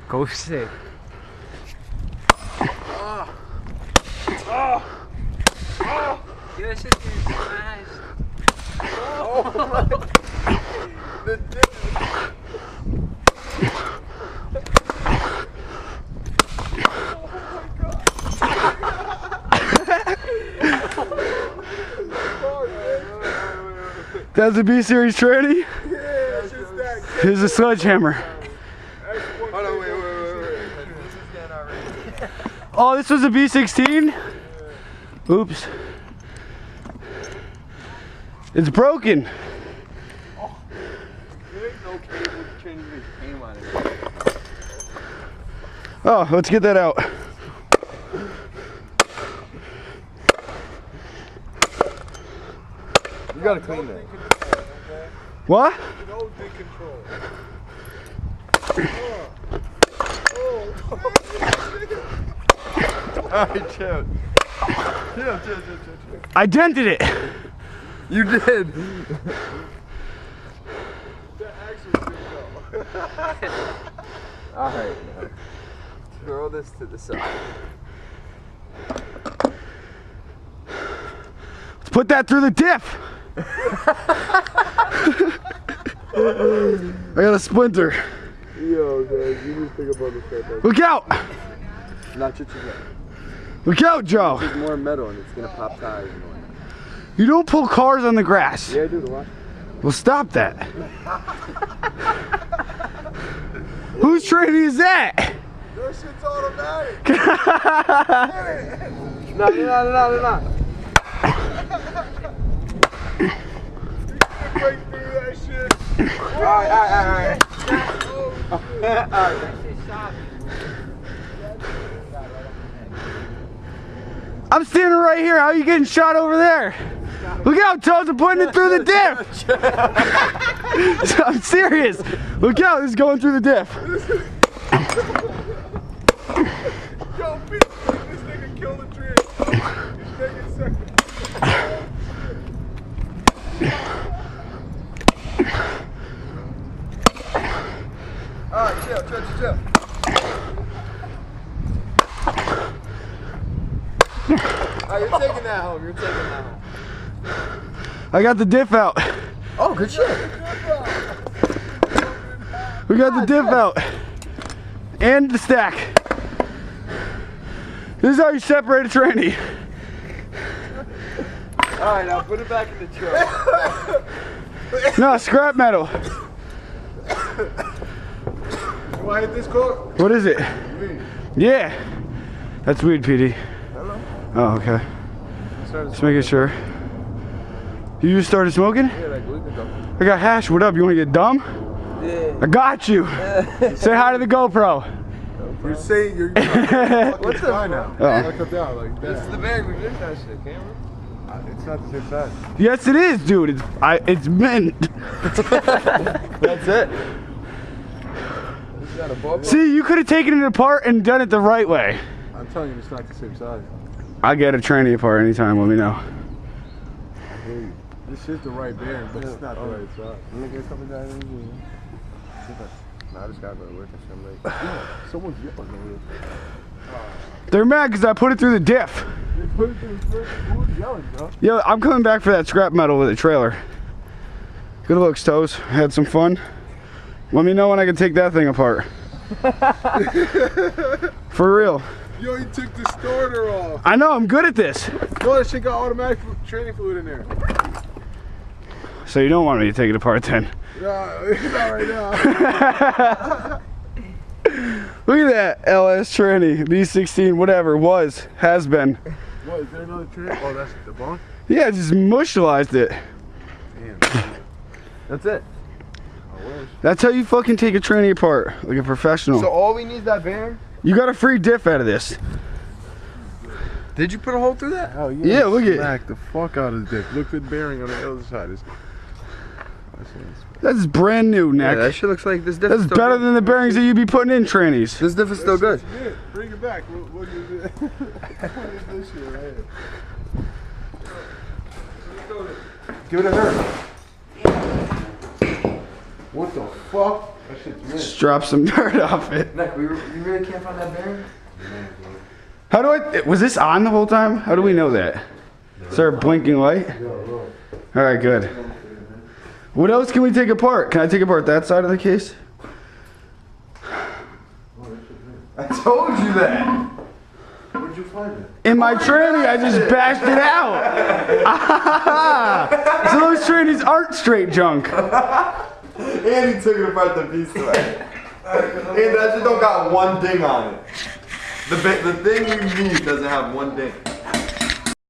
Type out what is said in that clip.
Go sick. Oh. Oh. Oh. Your shit getting smashed. Oh my. The dick. That's a B series tranny. Yeah, it's just that. Here's a sledgehammer. Hold on, wait. This is getting outrageous. Oh, this was a B16? Oops. It's broken. Oh. There ain't no cable changing his game on it. Oh, let's get that out. You gotta clean that. What? No dick control. Alright, chill. Chill. I dented it. You did. Alright, now throw this to the side. Let's put that through the diff. I got a splinter. Yo, guys, you need to think about this right. Look out! Not your chicken. Look out, Joe! There's more metal and it's gonna pop tires and whatnot. You don't pull cars on the grass. Yeah, I do. Watch. Well, stop that. Whose tranny is that? Your shit's automatic. No. You can't break through that shit. Alright. I'm standing right here. How are you getting shot over there? Look out, Toes. I'm putting it through the diff. I'm serious. Look out. This is going through the diff. Yo, Pete, this nigga killed a tree. He's taking seconds. Alright, chill. Alright, you're taking that home. I got the diff out. Oh, good shit. We got the diff out. And the stack. This is how you separate a tranny. Alright, now put it back in the truck. No, scrap metal. You want to hit this coat? What is it? Weed. Yeah. That's weed, PD. Hello? Oh, okay. Just making sure. You just started smoking? Yeah, like a week ago. I got hash. What up? You want to get dumb? Yeah. I got you. Say hi to the GoPro. You're saying you're what's the now? Oh. Cut down like that. This is the bag we did that shit, camera. It's not the same size. Yes, it is, dude. It's mint. That's it. Got a bubble. See, you could have taken it apart and done it the right way. I'm telling you, it's not the same size. I'll get a tranny apart anytime. Let me know. I hear you. This is the right bearing, but it's not the right size. Let me get a couple guys in here. Nah, I just gotta go to work and shit. I'm late. Someone's yelling over here. They're mad because I put it through the diff. They put it through the first. Who's yelling, bro? Yo, I'm coming back for that scrap metal with a trailer. Good looks, Toes. Had some fun. Let me know when I can take that thing apart. For real. Yo, you took the starter off. I know, I'm good at this. Yo, that shit got automatic training fluid in there. So you don't want me to take it apart then? Nah, not right now. Look at that LS tranny, B16, whatever, has been. What, is there another train? Oh, that's the bone? Yeah, just mushalized it. Damn. That's it. That's how you fucking take a tranny apart, like a professional. So all we need is that bearing? You got a free diff out of this. Did you put a hole through that? Oh yeah. Yeah, look at it. Smack the fuck out of the dick. Look at the bearing on the other side. That's brand new, Nick. Yeah, that shit looks like this diff. That's better than the bearings that you be putting in trannies. This diff is still good. Yeah, bring it back. What is it? What is this shit right here? Give it a her. What the fuck? Just drop some dirt off it. Nick, you really can't find that bearing? How do I, was this on the whole time? How do we know that? Is there a blinking light? Alright, good. What else can we take apart? Can I take apart that side of the case? I told you that. Where'd you find it? In my tranny, I just bashed it out. So those trannies aren't straight junk. And he took it apart the piece of it. And that shit don't got one ding on it. The thing you need doesn't have one ding.